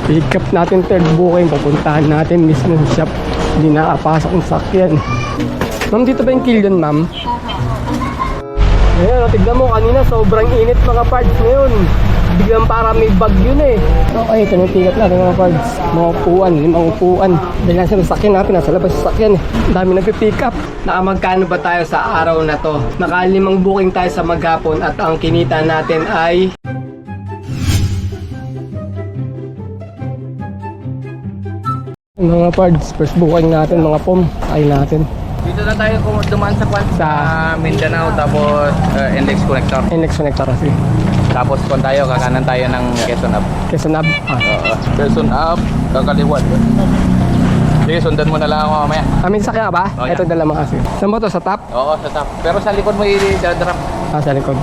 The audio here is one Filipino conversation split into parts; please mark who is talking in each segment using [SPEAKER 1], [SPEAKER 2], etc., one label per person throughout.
[SPEAKER 1] Pick up natin third booking. Pupuntahan natin mismo sa shop. Hindi nakapasok ng sakyan. Ma'am, dito ba yung Killian, ma'am? Ayan, tignan mo, kanina sobrang init mga parts ngayon. Biglang para may bagyo na eh. Okay, ito na yung pick up natin mga parts. Mga upuan, 5 upuan. Dahil nasa sasakyan natin, nasa labas sasakyan eh. Ang dami nagpipick up. Nakamagkano ba tayo sa araw na to? Naka-5 booking tayo sa maghapon at ang kinita natin ay... Mga parts, first booking natin, mga pom, ay natin.
[SPEAKER 2] Dito na tayo kung dumaan sa Mindanao, tapos NLEX Connector.
[SPEAKER 1] NLEX Connector kasi.
[SPEAKER 2] Tapos kung tayo, kakanan tayo ng Quezon Ave.
[SPEAKER 1] Quezon Ave.
[SPEAKER 2] Quezon Ave, kakaliwan. Sige, sundan mo na lang ako mamaya.
[SPEAKER 1] Amin sakya ba?
[SPEAKER 2] Oh,
[SPEAKER 1] Ito dala mo kasi. Saan mo to? Sa top?
[SPEAKER 2] Oo, sa top. Pero sa likod mo i-drop.
[SPEAKER 1] Sa likod.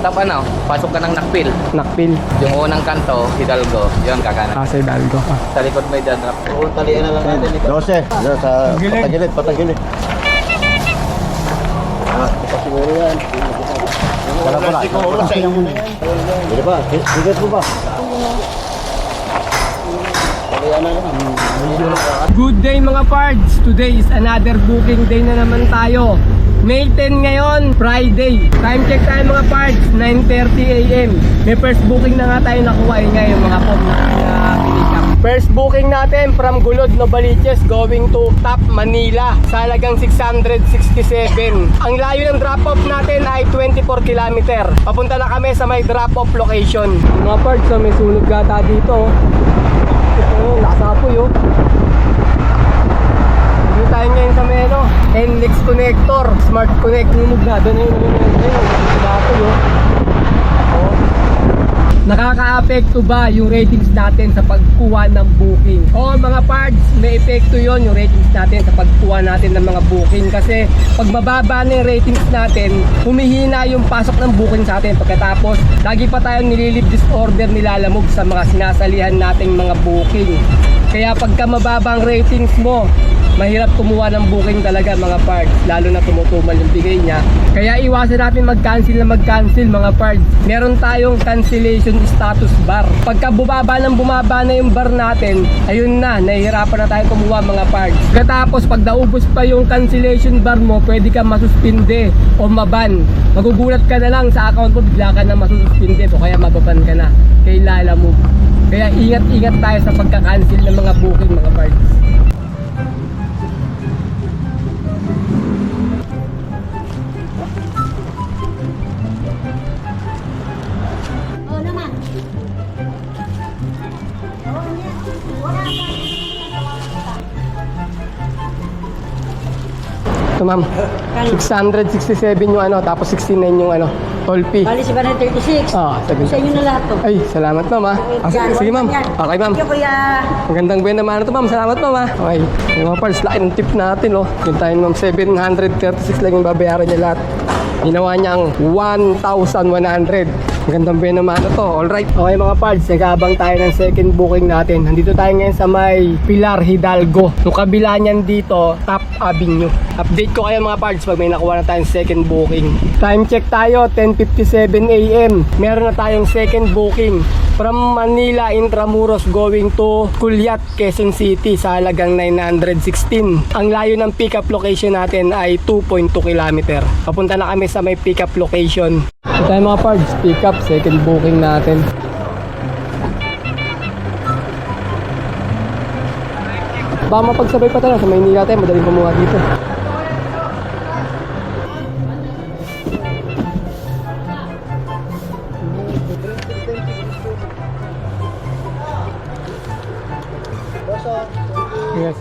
[SPEAKER 2] Top ano, pasok ka ng Nakpil.
[SPEAKER 1] Nakpil.
[SPEAKER 2] Yung unang kanto, Hidalgo, yun kakanan.
[SPEAKER 1] Sa Hidalgo.
[SPEAKER 2] Sa likod mo i-drop. Talian na lang natin.
[SPEAKER 3] 12. Diyan sa patagilid. Siguro yan. Wala. Hindi ba? Sigat mo ba?
[SPEAKER 1] Good day mga pards! Today is another booking day na naman tayo. May 10 ngayon, Friday. Time check tayo mga pards, 9:30 AM. May first booking na nga tayo nakuha ngayon mga pom na pick up. First booking natin from Gulod, Novaliches going to Top, Manila. Sa halagang 667. Ang layo ng drop-off natin ay 24 km. Papunta na kami sa may drop-off location. Mga pards, so may sunog gata dito. Ito, nakasapoy oh. Dito tayo ngayon sa may NLEX Connector, Smart Connect. Nunug na, doon na yung nakasapoy oh. Nakaka-apekto ba yung ratings natin sa pagkuha ng booking? Oo mga pards, may epekto yon yung ratings natin sa pagkuha natin ng mga booking. Kasi pag mababa na yung ratings natin, humihina yung pasok ng booking sa atin. Pagkatapos, lagi pa tayong nililib disorder, nilalamog sa mga sinasalihan nating mga booking. Kaya pagka mababa ang ratings mo, mahirap kumuha ng booking talaga mga pards, lalo na tumutumal yung bigay niya. Kaya iwasan natin mag-cancel mga pards. Meron tayong cancellation status bar. Pagka bumaba na yung bar natin, ayun na, nahihirapan na tayo kumuha mga pards. Katapos pag naubos pa yung cancellation bar mo, pwede ka masuspinde o maban. Magugulat ka na lang sa account mo, bigla ka na masususpinde o kaya mababan ka na. Kaya lalamove. Kaya ingat-ingat tayo sa pagka-cancel ng mga booking mga pards. Ito ma'am, 667 yung tapos 69 yung toll fee.
[SPEAKER 4] Bali 736.
[SPEAKER 1] Sabi.
[SPEAKER 4] Sa inyo na lahat to.
[SPEAKER 1] Ay, salamat ma'am ha. Sige ma'am. Okay ma'am.
[SPEAKER 4] Thank you kuya.
[SPEAKER 1] Magandang buwan naman ito ma'am. Salamat ma'am ha. Okay. Yung mga parts, laki ng tip natin oh. Yung tayo ma'am, 736 lang yung babayaran niya lahat. Ginawa niyang 1,100. Magandang buwan naman ito. Alright. Okay mga parts, nag-aabang tayo ng second booking natin. Nandito tayo ngayon sa may Pilar, Hidalgo. Yung kabila niyan dito, Top Avenue. Update ko kayo mga parts pag may nakuha na tayong second booking. Time check tayo, 10:57 AM. Meron na tayong second booking from Manila Intramuros going to Culiat, Quezon City sa halagang 916. Ang layo ng pickup location natin ay 2.2 km. Papunta na kami sa may pickup location. Ito tayo mga parts, pickup, second booking natin. Baka mapagsabay pa tayo sa Maynila tayo, madaling kumuha dito. Yes.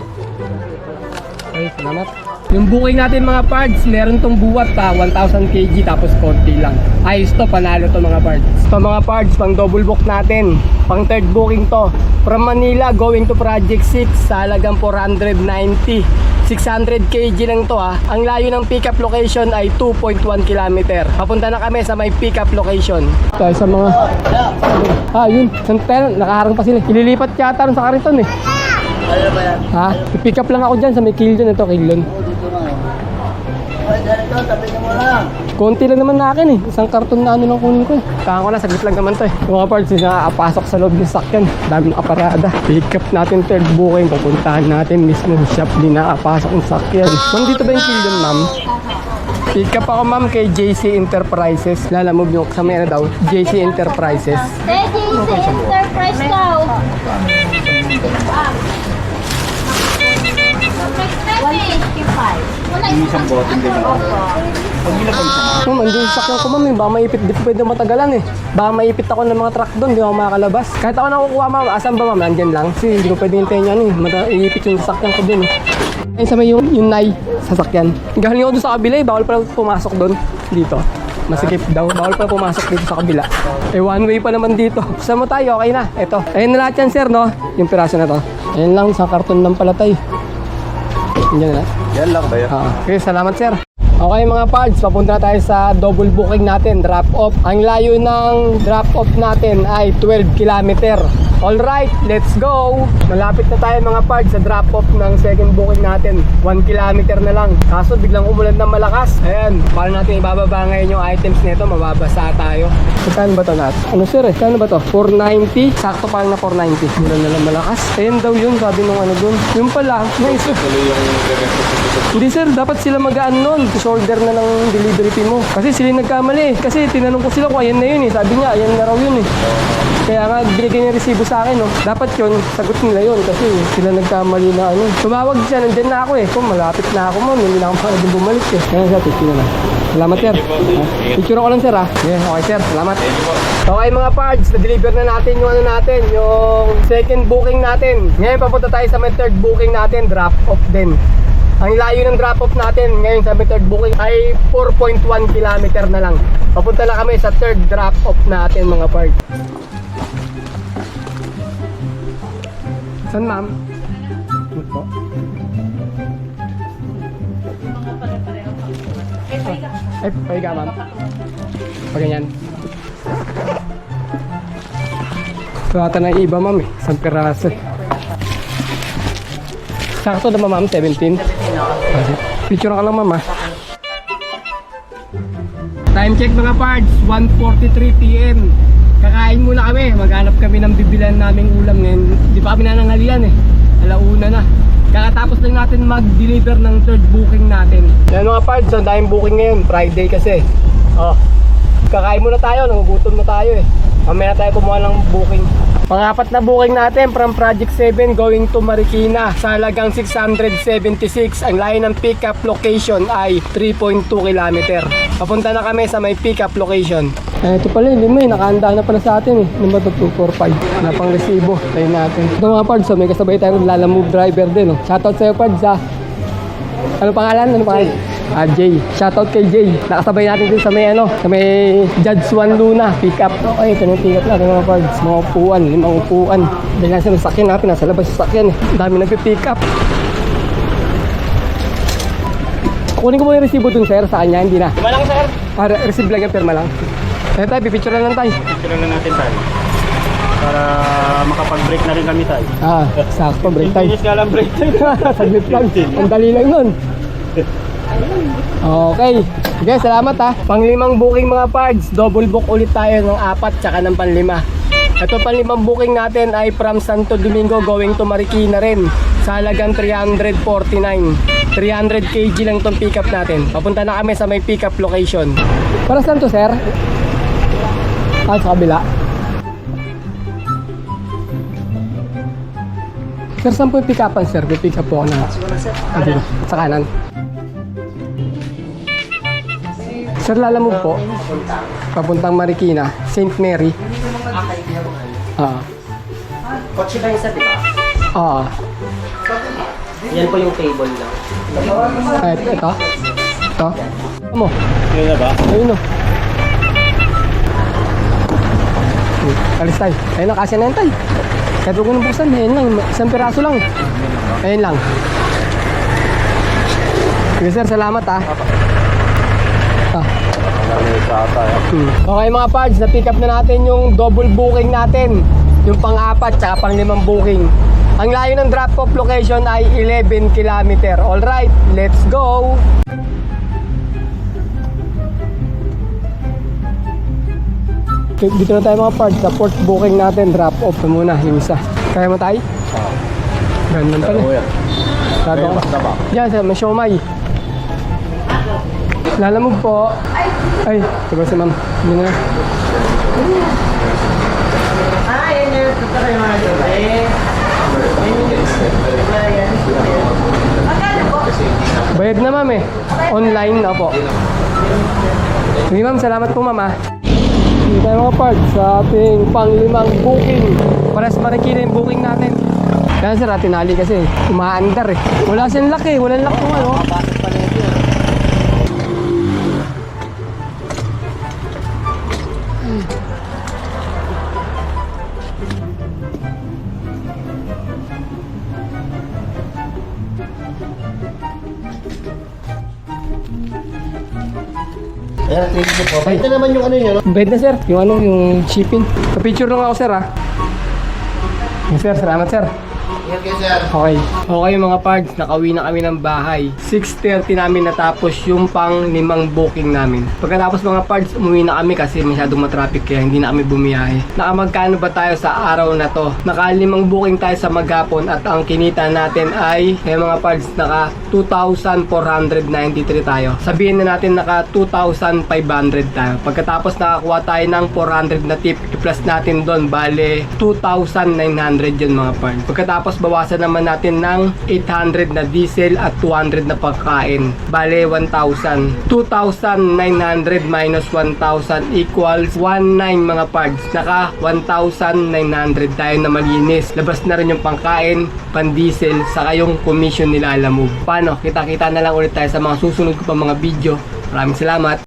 [SPEAKER 1] Okay, salamat. Yung booking natin mga parts, meron tong buwat pa, 1,000 kg tapos 40 lang. Ayos to, panalo to mga parts. Ito mga parts, pang double book natin. Pang third booking to. From Manila going to Project 6 sa halagang 490. 600 kg lang to ha. Ang layo ng pickup location ay 2.1 km. Papunta na kami sa may pickup location. Tayo sa mga... yun. Santel, nakaharang pa sila. Ililipat yata rin sa kariton eh. Ha? I-pick up lang ako dyan sa may Killian. Ito, Killian. Konti lang naman na akin eh. Isang karton na ano lang kunin ko eh. Kaya ko na, saglit lang naman to eh. Yung mga parts, nakapasok sa loob ng sakyan. Dami nakaparada. Pick up natin third booking. Pupuntahan natin mismo shop din nakapasok ng sakyan. Ma'am, dito ba yung Killian, ma'am? Pick up ako, ma'am, kay JC Enterprises. Lalamove yung sa may ano daw, JC Enterprises.
[SPEAKER 4] JC Enterprise daw. 155. Wala isang bote din.
[SPEAKER 1] Ma'am, andun yung sakyan ko, ma'am. Baka maipit, di pa pwede matagalan eh. Baka maipit ako ng mga truck doon, di ako makakalabas. Kahit ako nakukuha, ma'am. Asan ba, ma'am? Nandyan lang. Kasi hindi ko pwede hintayin yan eh. Iipit yung sakyan ko doon eh. Ayun sa may yung nai sasakyan. Galing ako doon sa kabila eh. Bawal pala pumasok doon. Dito. Masikip daw. Bawal pala pumasok dito sa kabila. Eh, one way pa naman dito. Saan mo tayo? Okay na. Ito. Ayun na lahat yan, sir, no? Yung piraso na to. Ayun lang, isang karton lang pala tayo. Yan na.
[SPEAKER 3] Yan lang ba yan?
[SPEAKER 1] Okay, salamat, sir. Okay mga parts, papunta na tayo sa double booking natin, drop off. Ang layo ng drop off natin ay 12 kilometer. Alright, let's go! Malapit na tayo mga parts sa drop off ng second booking natin. 1 kilometer na lang. Kaso biglang umulan ng malakas. Ayan, paano natin ibababa ngayon yung items nito? Mababasa tayo. Saan ba ito natin? Ano sir eh? Saan ba ito? 490? Sakto pa lang na 490. Umulan na lang malakas. Ayan daw yun, sabi nung ano dun. Yung pala, naisip. Hindi sir, dapat sila magaan nun. Shoulder na ng delivery fee mo. Kasi sila nagkamali. Kasi tinanong ko sila kung ayan na yun eh. Sabi niya, ayan na raw yun eh. Kaya nga, binigay niya resibo sa akin, no? Dapat yun, sagot nila yun kasi sila nagkamali na ano. Tumawag siya, nandyan na ako eh. Kung malapit na ako, ma'am, hindi na ako pwedeng bumalik eh. Kaya siya, picture na. Salamat, sir. Picture ko lang, sir, ha? Yeah, okay, sir. Salamat. Okay, mga parts, na-deliver na natin yung ano natin, yung second booking natin. Ngayon, papunta tayo sa may third booking natin, drop off din. Ang layo ng drop off natin ngayon sa third booking ay 4.1 kilometer na lang. Papunta na kami sa third drop off natin mga parts. Saan ma'am? Ito. Ay, pahiga ma'am. Paganyan. Suwata na iba ma'am eh. Isang piraso. Sakto naman ma'am, 17. Picture ka lang ma'am ah. Time check mga parts, 1:43 PM. Kakain muna kami, maghanap kami ng bibilan naming ulam ngayon. Di pa kami nanangalian eh, alauna na. Kakatapos lang natin mag-deliver ng third booking natin. Yan mga parts, ang daming booking ngayon, Friday kasi. Oh, kakain muna tayo, nangugutom na tayo eh. Mamaya na tayo kumuha ng booking. Pangapat na booking natin from Project 7 going to Marikina sa halagang 676. Ang layo ng pick-up location ay 3.2 km. Papunta na kami sa may pick-up location. Ito pala yung lima eh, nakahanda na pala sa atin eh. Ano ba ito? 245. Wala pang resibo. Tayo natin. Ito mga parts, may kasabay tayong lalamove driver din. Oh. Shoutout sa'yo parts ha. Ano pangalan? Ano pangalan? Jay. Shoutout kay Jay. Nakasabay natin din sa may ano, sa may Judge Juan Luna pick-up. Okay, ito yung pick-up natin mga parts. Mga upuan, limang upuan. Dahil nasa sakyan natin, nasa labas sa sakyan eh. Ang dami nagpipick up. Kunin ko mo yung resibo dun sir, sa kanya, hindi na.
[SPEAKER 3] Pirma lang sir.
[SPEAKER 1] Receive lang yung pirma lang. Eh tayo, pipicture lang tayo.
[SPEAKER 3] Picture lang natin tayo. Para makapag-break na rin kami tayo.
[SPEAKER 1] Sakto, break time.
[SPEAKER 3] Finish nga lang break time.
[SPEAKER 1] Saglit lang. Ang dali lang nun. Okay. Okay, salamat ha. Panglimang booking mga parts. Double book ulit tayo ng 4 tsaka ng panlima. Ito panlimang booking natin ay from Santo Domingo going to Marikina rin. Sa halagang 349. 300 kg lang itong pick up natin. Papunta na kami sa may pick up location. Para saan to sir? Sa kabila. Sir, saan po yung pick-upan, sir? May pick-up po ako na. Dito, sa kanan. Sir, lalamove po. Papuntang Marikina. St. Mary.
[SPEAKER 5] Kotse ba yung isa, di ba? Yan po yung table lang.
[SPEAKER 1] Ito. Ito. Ano?
[SPEAKER 3] Yun na ba?
[SPEAKER 1] Ayun o. Alis tayo. Ayun na, kasi na yan tayo. Kahit huwag ko nang buksan, ayun lang. Isang piraso lang. Ayun lang. Sige sir, salamat ha. Okay mga parts, na-pick up na natin yung double booking natin. Yung pang-4 tsaka pang-5 booking. Ang layo ng drop-off location ay 11 km. Alright, let's go! Dito na tayo mga parts. Sa port booking natin, drop off na muna yung isa. Kaya mo tayo? Ganun pala. Sabi ko. Diyan, may siomay. Lalamog po. Ay, tagal si ma'am. Hindi na. Bayad na ma'am eh. Online na po. Sige ma'am, salamat po ma'am ah. Hindi tayo mga parts sa ating pang-limang booking. Paras marikina yung booking natin. Kaya sir, tinali kasi umaandar eh. Wala siyang lock eh. Walang lock kung ano.
[SPEAKER 3] Ayan, thank you po. Ito naman yung ano yun.
[SPEAKER 1] Bayad na sir. Yung ano, yung shipping. Ka-picture lang ako sir ah. Yes, sir, salamat sir.
[SPEAKER 3] Okay, sir.
[SPEAKER 1] Okay. Okay mga parts, nakauwi na kami ng bahay. 6:30 namin natapos yung pang limang booking namin. Pagkatapos mga parts, umuwi na kami kasi masyadong matraffic kaya hindi na kami bumiyahe. Nakamagkano ba tayo sa araw na to? Nakalimang booking tayo sa maghapon at ang kinita natin ay mga parts, naka 2,493 tayo. Sabihin na natin naka 2,500 tayo. Pagkatapos nakakuha tayo ng 400 na tip, i-plus natin doon, bale 2,900 yun mga parts. Pagkatapos bawasan naman natin ng 800 na diesel at 200 na pagkain. Bale 1,000. 2,900 minus 1,000 equals 19 mga parts. Naka 1,900 tayo na malinis. Labas na rin yung pangkain, pan-diesel, saka yung commission nila Lalamove. Paano? Kita-kita na lang ulit tayo sa mga susunod ko pa mga video. Maraming salamat.